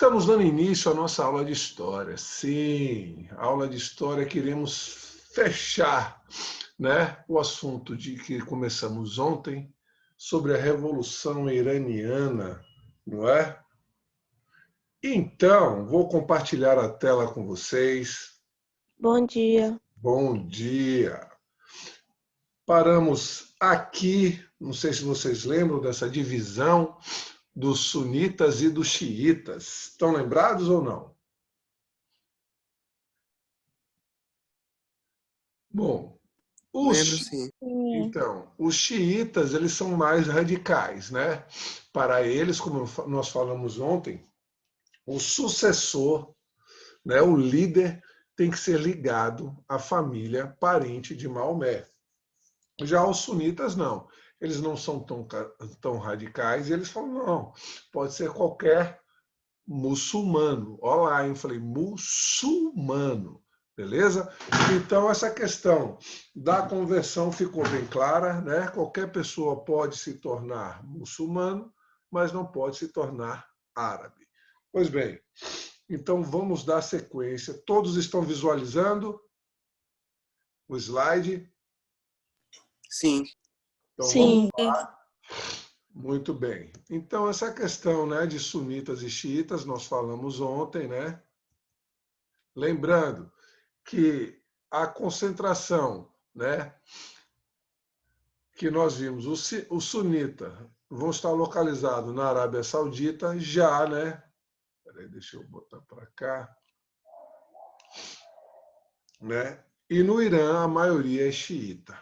Estamos dando início à nossa aula de história. Sim, aula de história, queremos fechar, né, o assunto de que começamos ontem sobre a Revolução Iraniana, não é? Então, vou compartilhar a tela com vocês. Bom dia. Bom dia. Paramos aqui, não sei se vocês lembram dessa divisão dos sunitas e dos xiitas. Estão lembrados ou não? Bom, Lembro, os, sim. então, os xiitas, eles são mais radicais, né? Para eles, como nós falamos ontem, o sucessor, né, o líder, tem que ser ligado à família parente de Maomé. Já os sunitas, não. Eles não são tão radicais e eles falam, não, pode ser qualquer muçulmano. Olha lá, eu falei muçulmano. Beleza? Então, essa questão da conversão ficou bem clara, né? Qualquer pessoa pode se tornar muçulmano, mas não pode se tornar árabe. Pois bem, então vamos dar sequência. Todos estão visualizando o slide? Sim. Então, Sim. vamos lá. Muito bem. Então, essa questão, né, de sunitas e xiitas, nós falamos ontem, né? Lembrando que a concentração, né, que nós vimos, o sunita vão estar localizados na Arábia Saudita já, né? Peraí, deixa eu botar para cá, né? E no Irã a maioria é xiita.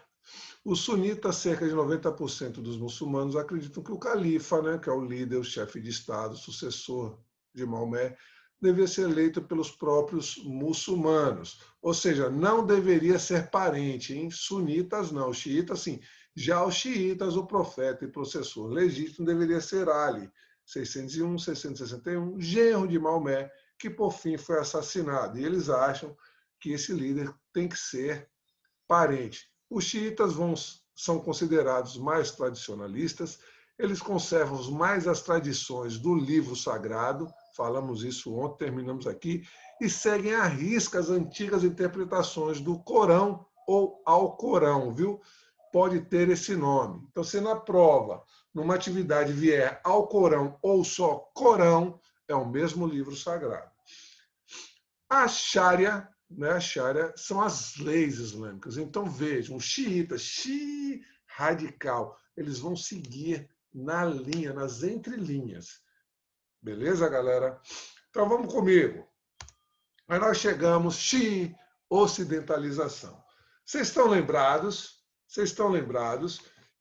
Os sunitas, cerca de 90% dos muçulmanos acreditam que o califa, né, que é o líder, o chefe de Estado, sucessor de Maomé, devia ser eleito pelos próprios muçulmanos. Ou seja, não deveria ser parente, hein? Sunitas não, xiitas sim. Já os xiitas, o profeta e processor legítimo deveria ser Ali, 601, 661, genro de Maomé, que por fim foi assassinado. E eles acham que esse líder tem que ser parente. Os xiitas são considerados mais tradicionalistas, eles conservam mais as tradições do livro sagrado, falamos isso ontem, terminamos aqui, e seguem à risca as antigas interpretações do Corão ou Alcorão, viu? Pode ter esse nome. Então, se na prova, numa atividade vier Alcorão ou só Corão, é o mesmo livro sagrado. A Sharia, né, a Sharia são as leis islâmicas. Então, vejam, os xiitas, radical, eles vão seguir na linha, nas entrelinhas. Beleza, galera? Então, vamos comigo. Aí nós chegamos, ocidentalização. Vocês estão lembrados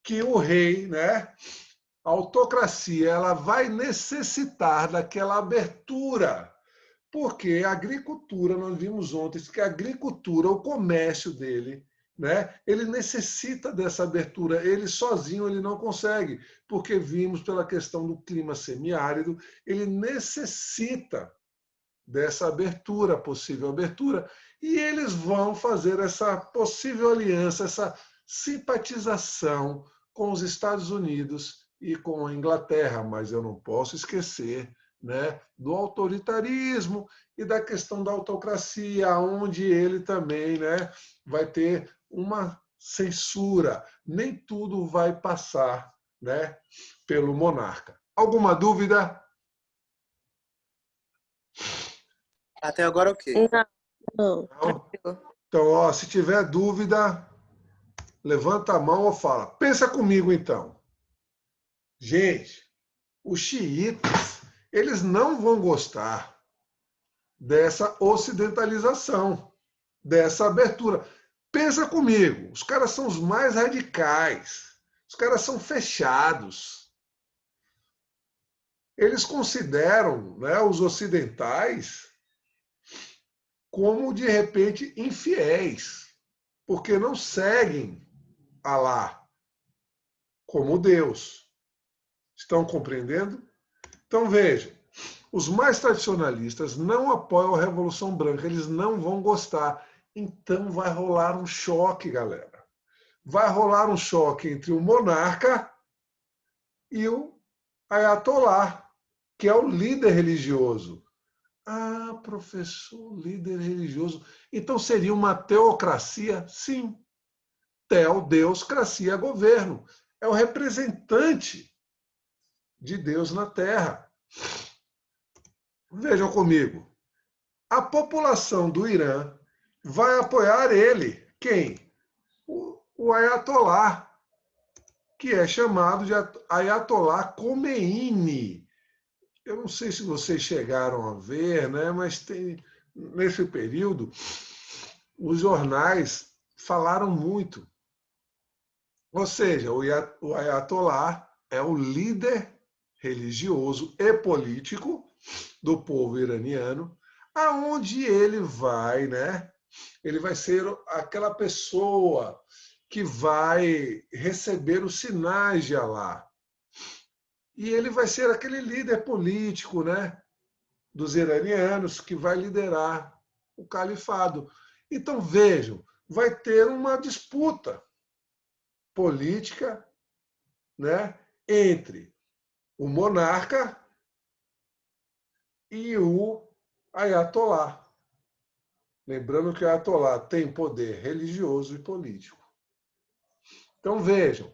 que o rei, né, a autocracia, ela vai necessitar daquela abertura. Porque a agricultura, nós vimos ontem que a agricultura, o comércio dele, né, ele necessita dessa abertura. Ele sozinho ele não consegue, porque vimos pela questão do clima semiárido, ele necessita dessa abertura, possível abertura, e eles vão fazer essa possível aliança, essa simpatização com os Estados Unidos e com a Inglaterra, mas eu não posso esquecer, né, do autoritarismo e da questão da autocracia, onde ele também, né, vai ter uma censura. Nem tudo vai passar, né, pelo monarca. Alguma dúvida? Até agora, ok. Não. Então, ó, se tiver dúvida, levanta a mão ou fala. Pensa comigo, então. Gente, os xiitas, eles não vão gostar dessa ocidentalização, dessa abertura. Pensa comigo, os caras são os mais radicais, os caras são fechados. Eles consideram, né, os ocidentais como, de repente, infiéis, porque não seguem Alá como Deus. Estão compreendendo? Então, vejam, os mais tradicionalistas não apoiam a Revolução Branca, eles não vão gostar. Então, vai rolar um choque, galera. Vai rolar um choque entre o monarca e o Ayatollah, que é o líder religioso. Ah, professor, líder religioso. Então seria uma teocracia? Sim. Teo, Deus, cracia, governo. É o representante de Deus na Terra. Vejam comigo. A população do Irã vai apoiar ele. Quem? O Ayatollah, que é chamado de Ayatollah Khomeini. Eu não sei se vocês chegaram a ver, né, mas nesse período, os jornais falaram muito. Ou seja, o Ayatollah é o líder religioso e político do povo iraniano, aonde ele vai, né? Ele vai ser aquela pessoa que vai receber os sinais de Alá. E ele vai ser aquele líder político, né, dos iranianos que vai liderar o califado. Então, vejam, vai ter uma disputa política, né, entre o monarca e o Ayatollah. Lembrando que o Ayatollah tem poder religioso e político. Então, vejam,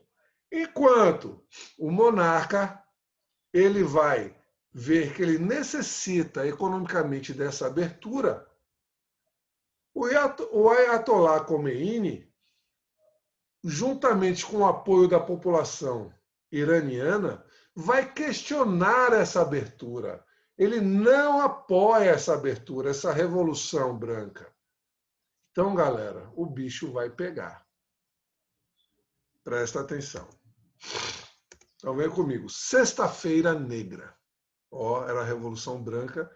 enquanto o monarca ele vai ver que ele necessita economicamente dessa abertura, o Ayatollah Khomeini, juntamente com o apoio da população iraniana, vai questionar essa abertura. Ele não apoia essa abertura, essa revolução branca. Então, galera, o bicho vai pegar. Presta atenção. Então, vem comigo. Sexta-feira Negra. Ó, era a Revolução Branca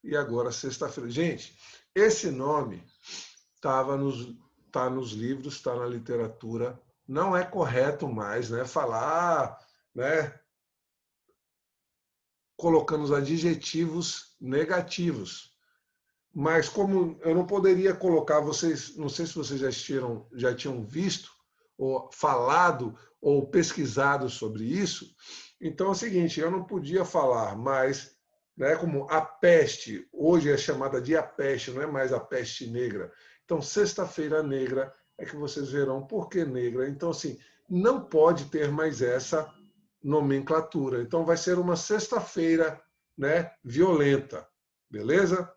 e agora Sexta-feira. Gente, esse nome tá nos livros, está na literatura. Não é correto mais, né, falar, né, colocando os adjetivos negativos. Mas como eu não poderia colocar, vocês, não sei se vocês já tinham visto ou falado ou pesquisado sobre isso. Então é o seguinte, eu não podia falar mais, né, como a peste, hoje é chamada de a peste, não é mais a peste negra. Então, Sexta-feira Negra é que vocês verão por que negra. Então, assim, não pode ter mais essa nomenclatura. Então, vai ser uma sexta-feira, né, violenta. Beleza?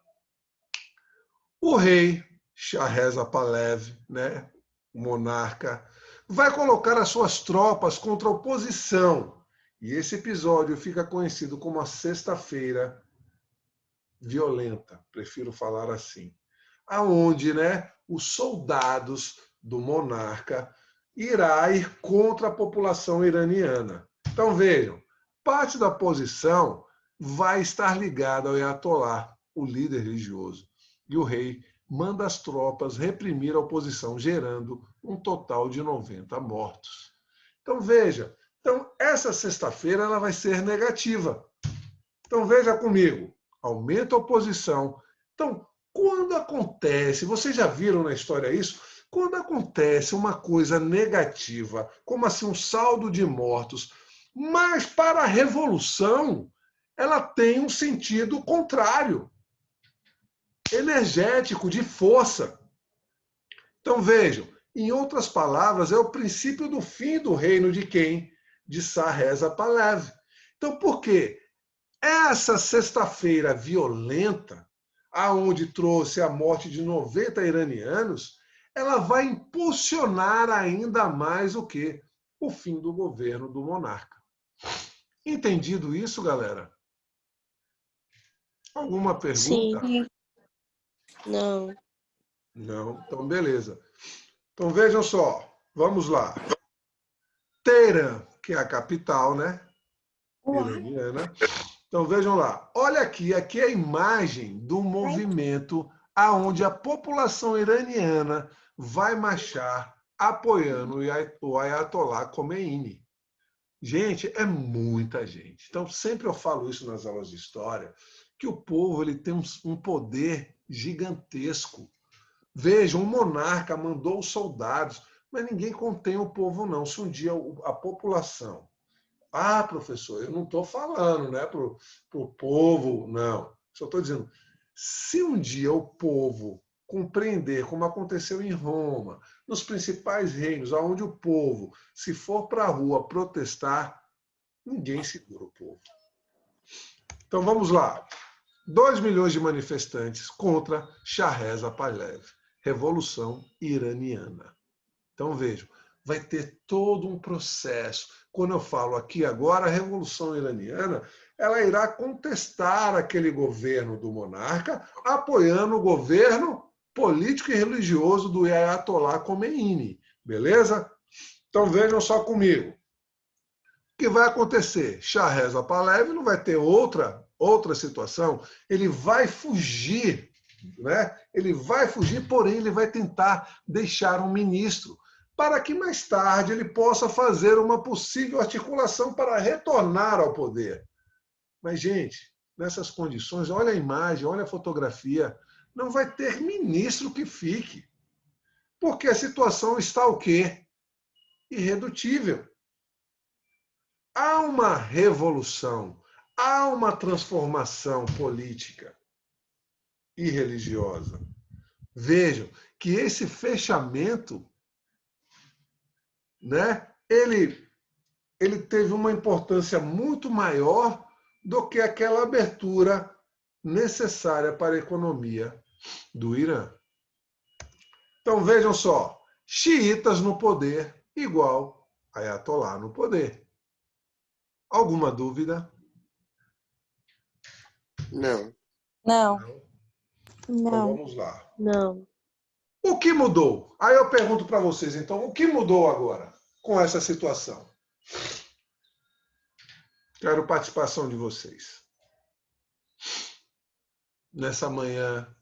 O rei Shahreza Pahlavi, né, o monarca, vai colocar as suas tropas contra a oposição. E esse episódio fica conhecido como a Sexta-feira Violenta, prefiro falar assim, aonde, né, os soldados do monarca irá ir contra a população iraniana. Então vejam, parte da oposição vai estar ligada ao Ayatollah, o líder religioso, e o rei manda as tropas reprimir a oposição, gerando um total de 90 mortos. Então veja, então essa sexta-feira ela vai ser negativa. Então veja comigo, aumenta a oposição. Então, quando acontece, vocês já viram na história isso? Quando acontece uma coisa negativa, como assim um saldo de mortos, mas para a revolução ela tem um sentido contrário, energético, de força. Então vejam, em outras palavras, é o princípio do fim do reino de quem? De Shahreza Pahlavi. Então por quê? Essa sexta-feira violenta, aonde trouxe a morte de 90 iranianos, ela vai impulsionar ainda mais o quê? O fim do governo do monarca. Entendido isso, galera? Alguma pergunta? Sim. Não. Não? Então, beleza. Então, vejam só. Vamos lá. Teherã, que é a capital, né? Iraniana. Então, vejam lá. Olha aqui é a imagem do movimento aonde a população iraniana vai marchar apoiando o Ayatollah Khomeini. Gente, é muita gente. Então, sempre eu falo isso nas aulas de história, que o povo ele tem um poder gigantesco. Vejam, um monarca mandou os soldados, mas ninguém contém o povo, não. Se um dia a população... Ah, professor, eu não estou falando, né, para o povo, não. Só estou dizendo, Se um dia o povo compreender, como aconteceu em Roma, nos principais reinos, onde o povo, se for para a rua protestar, ninguém segura o povo. Então vamos lá. 2 milhões de manifestantes contra Shah Reza Pahlavi, Revolução Iraniana. Então vejam, vai ter todo um processo. Quando eu falo aqui agora, a Revolução Iraniana, ela irá contestar aquele governo do monarca, apoiando o governo político e religioso do Ayatollah Khomeini. Beleza? Então vejam só comigo. O que vai acontecer? Shah Reza Pahlavi não vai ter outra situação, ele vai fugir, né? Ele vai fugir, porém ele vai tentar deixar um ministro para que mais tarde ele possa fazer uma possível articulação para retornar ao poder. Mas, gente, nessas condições, olha a imagem, olha a fotografia, não vai ter ministro que fique, porque a situação está o quê? Irredutível. Há uma revolução, há uma transformação política e religiosa. Vejam que esse fechamento, né, ele teve uma importância muito maior do que aquela abertura necessária para a economia do Irã. Então vejam só, xiitas no poder igual Ayatollah no poder. Alguma dúvida? Não. Não. Então Não. vamos lá. Não. O que mudou? Aí eu pergunto para vocês, então, o que mudou agora com essa situação? Quero participação de vocês. Nessa manhã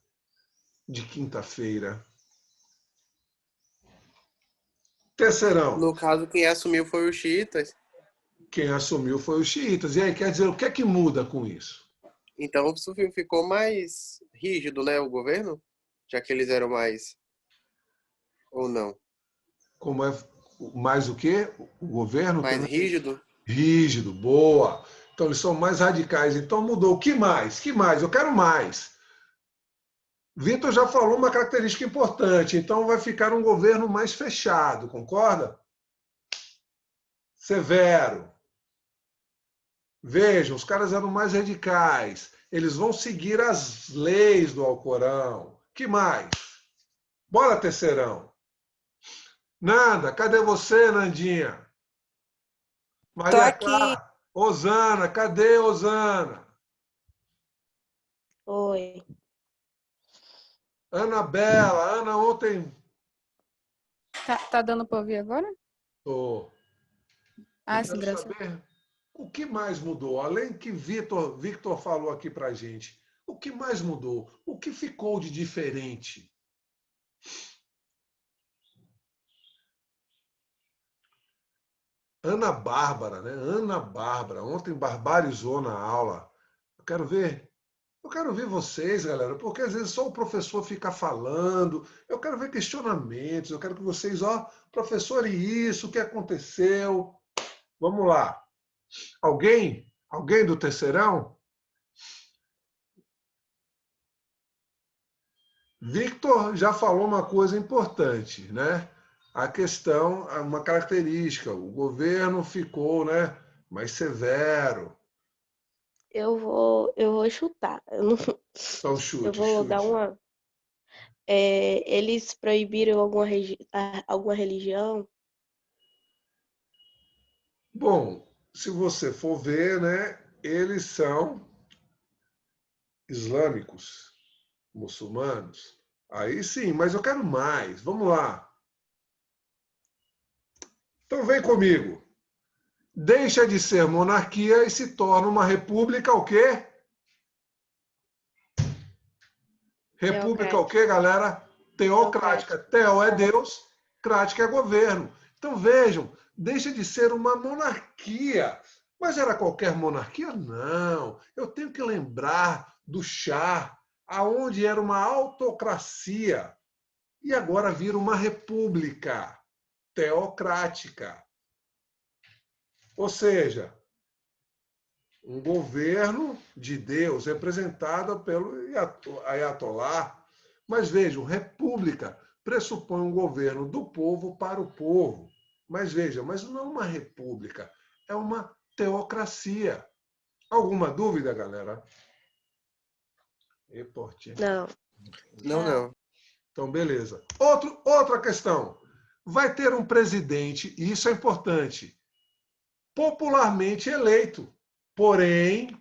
de quinta-feira. Terceirão. No caso, quem assumiu foi os xiitas. Quem assumiu foi os xiitas. E aí, quer dizer, o que é que muda com isso? Então ficou mais rígido, né, o governo? Já que eles eram mais... Ou não? Como é mais o quê? O governo Mais também? rígido? Rígido, boa. Então eles são mais radicais. Então mudou. O que mais? Que mais? Eu quero mais. Vitor já falou uma característica importante. Então vai ficar um governo mais fechado, concorda? Severo. Vejam, os caras eram mais radicais. Eles vão seguir as leis do Alcorão. Que mais? Bora, terceirão. Nada. Cadê você, Nandinha? Tô Maria aqui. Clara. Osana. Cadê Osana? Oi. Anabela. Ana ontem... Tá dando pra ouvir agora? Tô. Ah, Eu sim, quero graças a Deus. saber o que mais mudou, além que Victor falou aqui para a gente. O que mais mudou? O que ficou de diferente? Ana Bárbara, né? Ana Bárbara. Ontem barbarizou na aula. Eu quero ver vocês, galera, porque às vezes só o professor fica falando. Eu quero ver questionamentos. Eu quero que vocês, professor, e isso, o que aconteceu? Vamos lá. Alguém? Alguém do terceirão? Victor já falou uma coisa importante, né? A questão, uma característica, o governo ficou, né, mais severo. Eu vou chutar. Então Eu chute, vou dar chute. uma. Eles proibiram alguma religião? Bom, se você for ver, né, eles são islâmicos, muçulmanos. Aí sim, mas eu quero mais. Vamos lá. Então vem comigo. Deixa de ser monarquia e se torna uma república o quê? República o quê, galera? Teocrática. Teo é Deus, crática é governo. Então vejam, deixa de ser uma monarquia. Mas era qualquer monarquia? Não. Eu tenho que lembrar do Shah, aonde era uma autocracia. E agora vira uma república teocrática. Ou seja, um governo de Deus, representado pelo Ayatollah. Mas vejam, república pressupõe um governo do povo para o povo. Mas veja, mas não é uma república, é uma teocracia. Alguma dúvida, galera? Não. Não. Então, beleza. Outra questão. Vai ter um presidente, e isso é importante, popularmente eleito. Porém,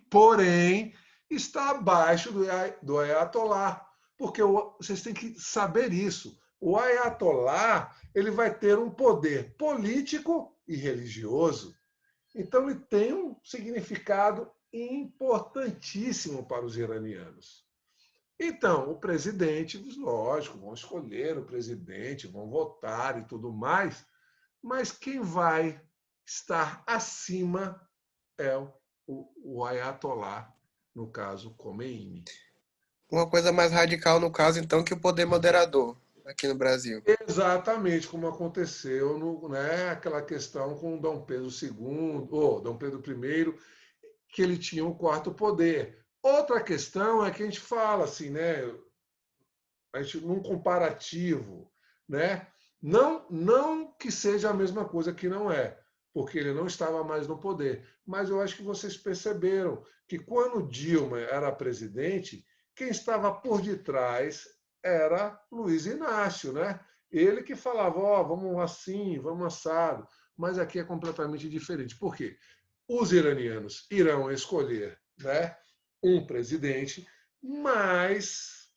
está abaixo do Ayatollah. Porque vocês têm que saber isso. O Ayatollah, ele vai ter um poder político e religioso. Então, ele tem um significado importantíssimo para os iranianos. Então, o presidente, lógico, vão escolher o presidente, vão votar e tudo mais, mas quem vai estar acima é o Ayatollah, no caso, Khomeini. Uma coisa mais radical, no caso, então, que o poder moderador aqui no Brasil. Exatamente como aconteceu aquela questão com Dom Pedro II, ou Dom Pedro I, que ele tinha o quarto poder. Outra questão é que a gente fala assim, a gente, num comparativo, não que seja a mesma coisa, que não é, porque ele não estava mais no poder. Mas eu acho que vocês perceberam que quando Dilma era presidente, quem estava por detrás era Luiz Inácio, Ele que falava, vamos assim, vamos assado. Mas aqui é completamente diferente. Por quê? Os iranianos irão escolher, um presidente, mas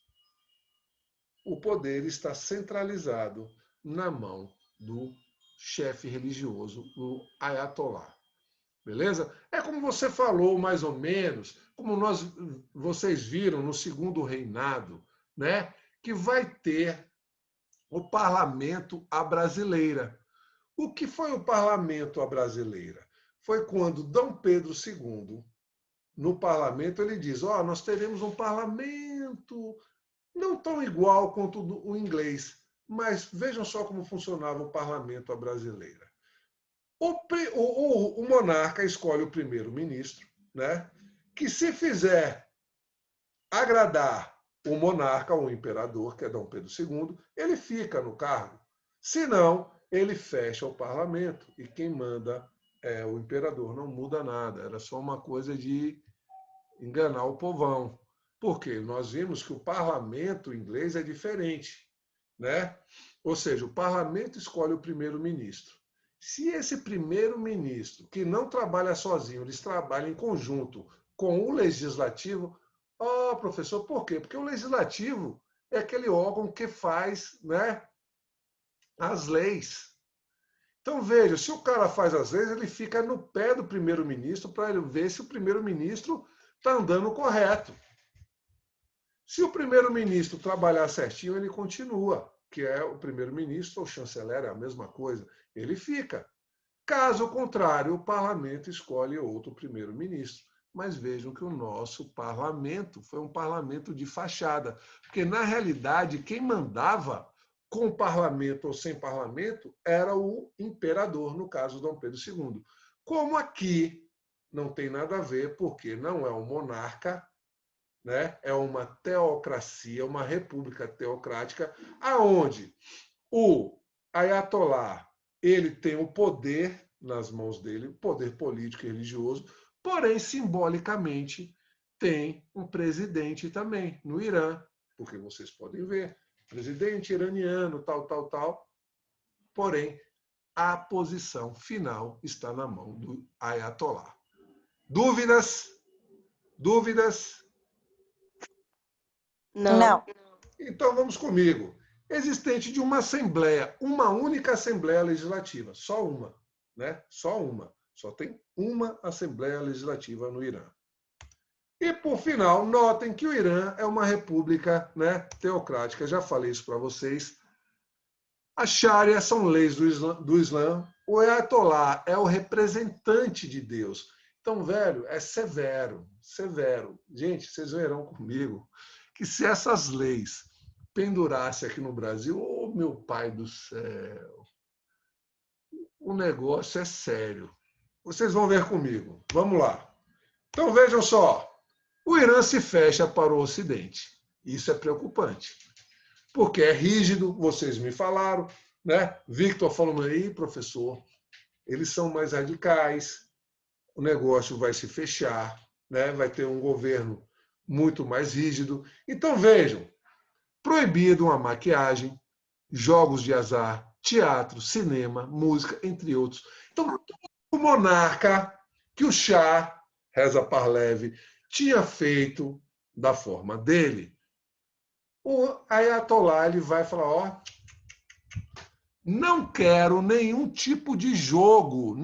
o poder está centralizado na mão do chefe religioso, o Ayatollah. Beleza? É como você falou, mais ou menos, como vocês viram no segundo reinado, que vai ter o parlamento à brasileira. O que foi o parlamento à brasileira? Foi quando Dom Pedro II, no parlamento, ele diz, nós teremos um parlamento não tão igual quanto o inglês, mas vejam só como funcionava o parlamento à brasileira. O monarca escolhe o primeiro-ministro, que se fizer agradar o monarca, o imperador, que é Dom Pedro II, ele fica no cargo. Se não, ele fecha o parlamento e quem manda é o imperador. Não muda nada, era só uma coisa de enganar o povão. Porque nós vimos que o parlamento inglês é diferente, Ou seja, o parlamento escolhe o primeiro-ministro. Se esse primeiro-ministro, que não trabalha sozinho, eles trabalham em conjunto com o legislativo, professor, por quê? Porque o legislativo é aquele órgão que faz, as leis. Então, veja, se o cara faz as leis, ele fica no pé do primeiro-ministro para ele ver se o primeiro-ministro está andando correto. Se o primeiro-ministro trabalhar certinho, ele continua, que é o primeiro-ministro ou o chanceler, é a mesma coisa, ele fica. Caso contrário, o parlamento escolhe outro primeiro-ministro. Mas vejam que o nosso parlamento foi um parlamento de fachada, porque, na realidade, quem mandava com parlamento ou sem parlamento era o imperador, no caso Dom Pedro II. Como aqui não tem nada a ver, porque não é um monarca, é uma teocracia, uma república teocrática, aonde o Ayatollah ele tem o poder nas mãos dele, o poder político e religioso, porém, simbolicamente, tem um presidente também no Irã, porque vocês podem ver, presidente iraniano, tal. Porém, a posição final está na mão do Ayatollah. Dúvidas? Não. Então vamos comigo. Existente de uma assembleia, uma única assembleia legislativa, só uma, Só uma. Só tem uma assembleia legislativa no Irã. E, por final, notem que o Irã é uma república teocrática. Já falei isso para vocês. A Sharia são leis do Islã. O Ayatollah é o representante de Deus. Então, velho, é severo. Gente, vocês verão comigo que se essas leis pendurassem aqui no Brasil, meu pai do céu, o negócio é sério. Vocês vão ver comigo. Vamos lá. Então vejam só, o Irã se fecha para o Ocidente. Isso é preocupante, porque é rígido, vocês me falaram, né? Victor falou aí, professor, eles são mais radicais, o negócio vai se fechar, né? Vai ter um governo muito mais rígido. Então vejam, proibido uma maquiagem, jogos de azar, teatro, cinema, música, entre outros. Então, o monarca que o Shah, Reza Pahlavi, tinha feito da forma dele, o Ayatollah ele vai falar, ó, não quero nenhum tipo de jogo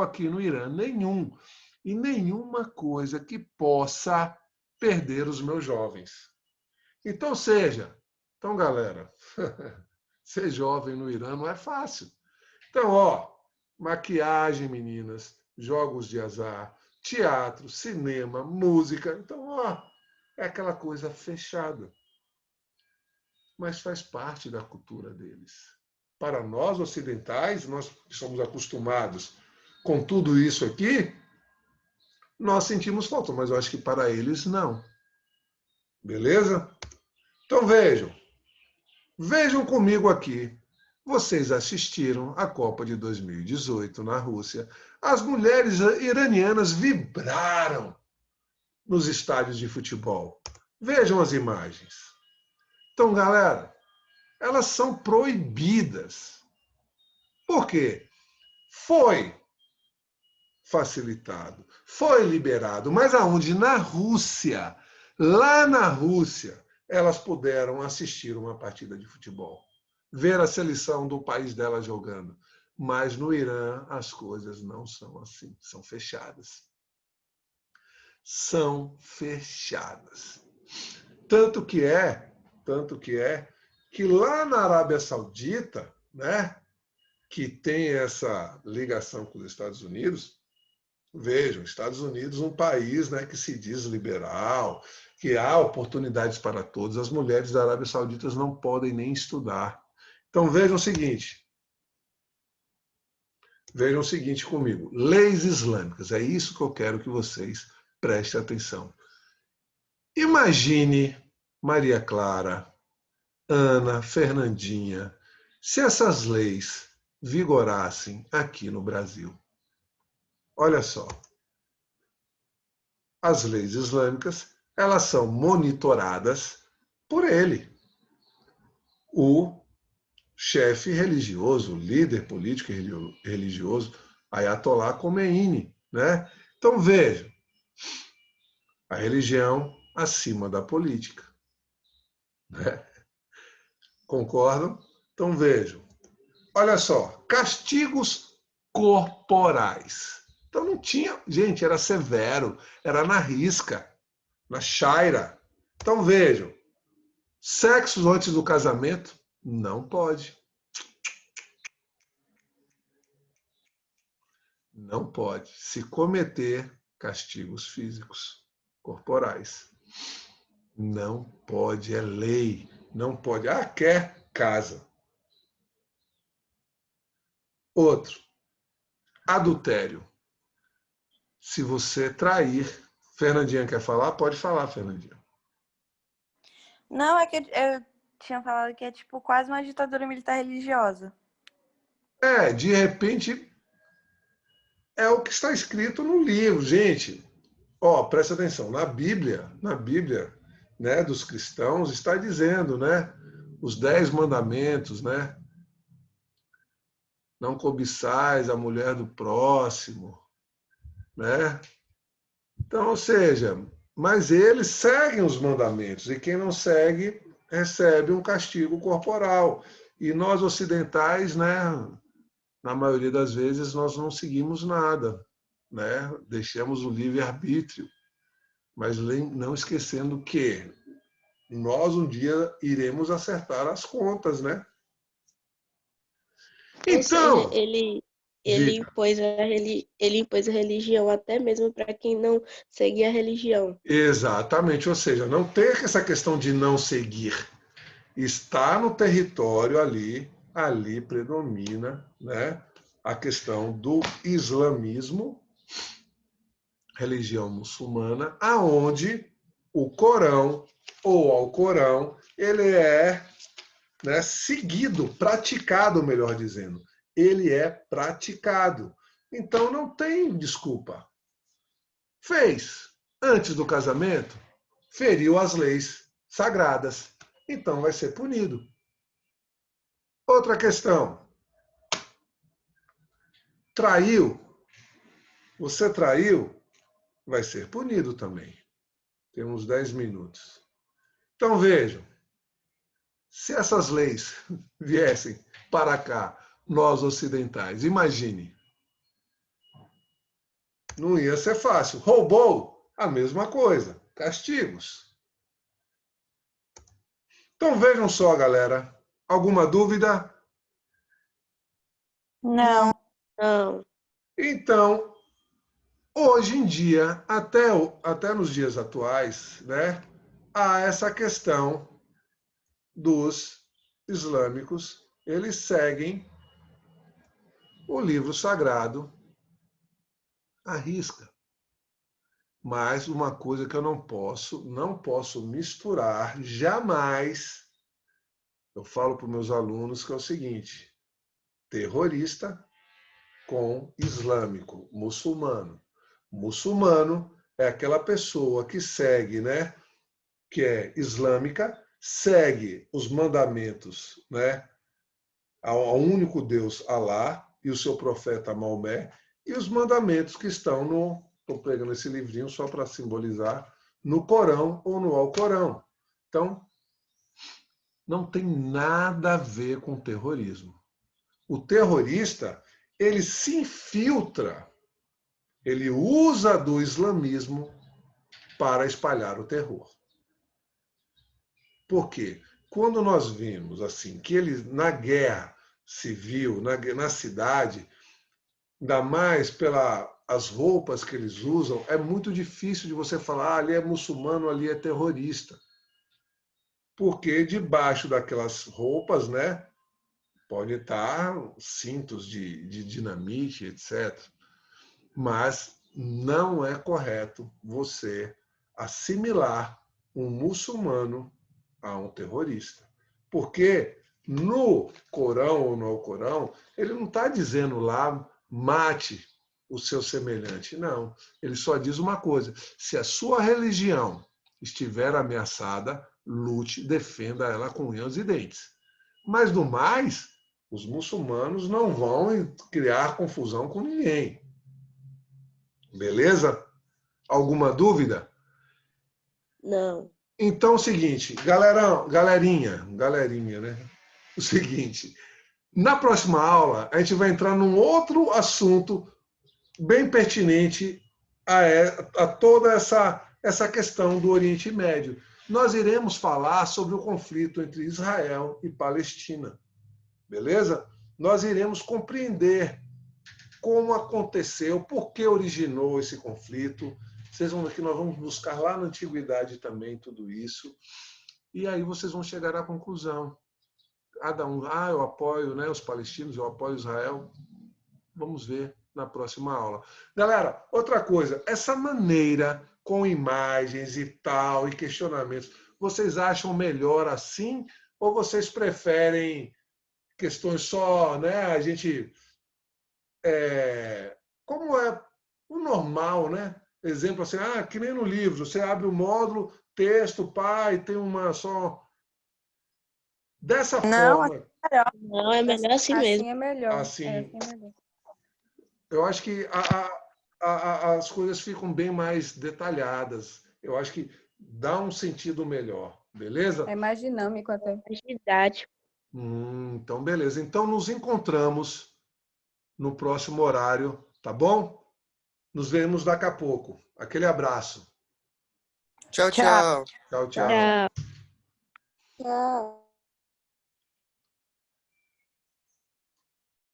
aqui no Irã, nenhum. E nenhuma coisa que possa perder os meus jovens. Então, galera, ser jovem no Irã não é fácil. Então, ó, maquiagem, meninas, jogos de azar, teatro, cinema, música. Então, ó, é aquela coisa fechada. Mas faz parte da cultura deles. Para nós ocidentais, nós que somos acostumados com tudo isso aqui, nós sentimos falta, mas eu acho que para eles não. Beleza? Então vejam comigo aqui. Vocês assistiram à Copa de 2018 na Rússia. As mulheres iranianas vibraram nos estádios de futebol. Vejam as imagens. Então, galera, elas são proibidas. Por quê? Foi facilitado, foi liberado, mas aonde? Na Rússia. Lá na Rússia, elas puderam assistir uma partida de futebol, ver a seleção do país dela jogando. Mas no Irã as coisas não são assim, são fechadas. São fechadas. Tanto que é que lá na Arábia Saudita, né, que tem essa ligação com os Estados Unidos, vejam, Estados Unidos, um país, né, que se diz liberal, que há oportunidades para todos, as mulheres da Arábia Saudita não podem nem estudar. Então vejam o seguinte comigo, leis islâmicas, é isso que eu quero que vocês prestem atenção. Imagine Maria Clara, Ana, Fernandinha, se essas leis vigorassem aqui no Brasil. Olha só, as leis islâmicas, elas são monitoradas por ele, o chefe religioso, o líder político e religioso, Ayatollah Khomeini, né? Então vejam, a religião acima da política, né? Concordam? Então vejam, olha só, castigos corporais. Então não tinha, gente, era severo, era na risca, na chaira. Então vejam, sexo antes do casamento não pode. Não pode se cometer castigos físicos, corporais. Não pode, é lei. Não pode. Ah, quer, casa. Outro, adultério. Se você trair, Fernandinha quer falar? Pode falar, Fernandinha. Não, é que eu tinha falado que é tipo quase uma ditadura militar religiosa. De repente, é o que está escrito no livro. Gente, ó, presta atenção, na Bíblia, né, dos cristãos, está dizendo, né, os 10 mandamentos, né? Não cobiçais a mulher do próximo, né? Então, ou seja, mas eles seguem os mandamentos e quem não segue recebe um castigo corporal. E nós ocidentais, né, na maioria das vezes nós não seguimos nada, né? Deixamos o livre-arbítrio, mas não esquecendo que nós um dia iremos acertar as contas, né? Então, Ou seja, ele impôs a religião até mesmo para quem não seguia a religião. exatamente, ou seja, não tem essa questão de não seguir. Está no território ali predomina, né, a questão do islamismo religião muçulmana, aonde o Corão, ou Alcorão, ele é, né, seguido, praticado, melhor dizendo. Ele é praticado. Então não tem desculpa. Fez antes do casamento, feriu as leis sagradas. Então vai ser punido. Outra questão. Traiu. Você traiu, vai ser punido também. Temos 10 minutos. Então vejam, se essas leis viessem para cá, nós ocidentais, imagine, não ia ser fácil. Roubou, a mesma coisa, castigos. Então vejam só, galera, alguma dúvida? Não. Não. Então, hoje em dia, até nos dias atuais, né, há essa questão dos islâmicos, eles seguem o livro sagrado à risca. Mas uma coisa que eu não posso misturar jamais, eu falo para os meus alunos que é o seguinte, terrorista com islâmico, muçulmano. Muçulmano é aquela pessoa que segue, né, que é islâmica, segue os mandamentos, né, ao único Deus, Alá, e o seu profeta Maomé, e os mandamentos que estão no, estou pegando esse livrinho só para simbolizar, no Corão ou no Alcorão. Então, não tem nada a ver com terrorismo. O terrorista, ele se infiltra, ele usa do islamismo para espalhar o terror. Por quê? Quando nós vimos assim que eles na guerra civil, na cidade, ainda mais pelas roupas que eles usam, é muito difícil de você falar, ali é muçulmano, ali é terrorista. Porque debaixo daquelas roupas, né, pode estar cintos de dinamite, etc. Mas não é correto você assimilar um muçulmano a um terrorista. Porque no Corão ou no Alcorão, ele não está dizendo lá, mate o seu semelhante. Não. Ele só diz uma coisa: se a sua religião estiver ameaçada, lute, defenda ela com unhas e dentes. Mas, no mais, os muçulmanos não vão criar confusão com ninguém. Beleza? Alguma dúvida? Não. Então é o seguinte, galerinha, né? O seguinte, na próxima aula a gente vai entrar num outro assunto bem pertinente a toda essa questão do Oriente Médio. Nós iremos falar sobre o conflito entre Israel e Palestina, beleza? Nós iremos compreender como aconteceu, por que originou esse conflito. Vocês vão ver que nós vamos buscar lá na antiguidade também tudo isso. E aí vocês vão chegar à conclusão. Cada um, eu apoio, né, os palestinos, eu apoio Israel. Vamos ver na próxima aula. Galera, outra coisa, essa maneira com imagens e tal, e questionamentos, vocês acham melhor assim? Ou vocês preferem questões só, né, a gente... como é o normal, né? Exemplo assim, que nem no livro, você abre o módulo, texto, e tem uma só. Dessa Não, forma, melhor. Não, é melhor assim mesmo. Assim é melhor. assim, Assim é melhor. eu acho que as coisas ficam bem mais detalhadas. Eu acho que dá um sentido melhor, beleza? É mais dinâmico até. Mais didático. Então, beleza. Então, nos encontramos no próximo horário, tá bom? Nos vemos daqui a pouco. Aquele abraço. Tchau, Tchau. tchau. Tchau, tchau. Tchau. Tchau.